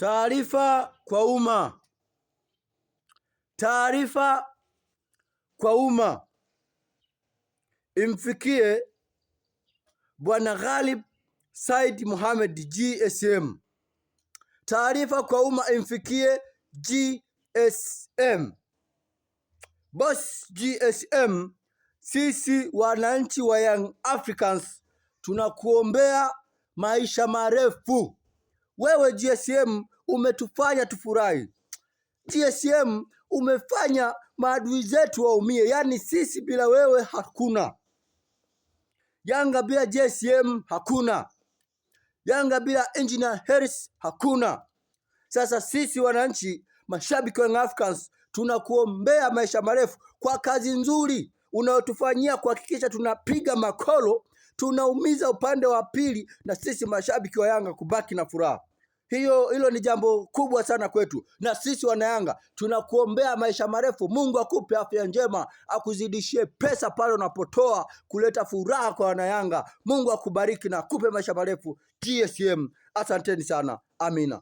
Taarifa kwa umma. Taarifa kwa umma imfikie Bwana Ghalib Said Mohamed GSM. Taarifa kwa umma imfikie GSM. Boss GSM, sisi wananchi wa Young Africans tunakuombea maisha marefu. Wewe GSM umetufanya tufurahi. GSM umefanya maadui zetu waumie. Yaani sisi bila wewe hakuna. Yanga bila GSM hakuna. Yanga bila Engineer Hersi hakuna. Sasa sisi wananchi, mashabiki wa Young Africans, tunakuombea maisha marefu kwa kazi nzuri unayotufanyia kuhakikisha tunapiga makolo, tunaumiza upande wa pili, na sisi mashabiki wa Yanga kubaki na furaha. Hilo ni jambo kubwa sana kwetu, na sisi wana Yanga tunakuombea maisha marefu. Mungu akupe afya njema, akuzidishie pesa pale unapotoa kuleta furaha kwa wana Yanga. Mungu akubariki na akupe maisha marefu. GSM, asanteni sana. Amina.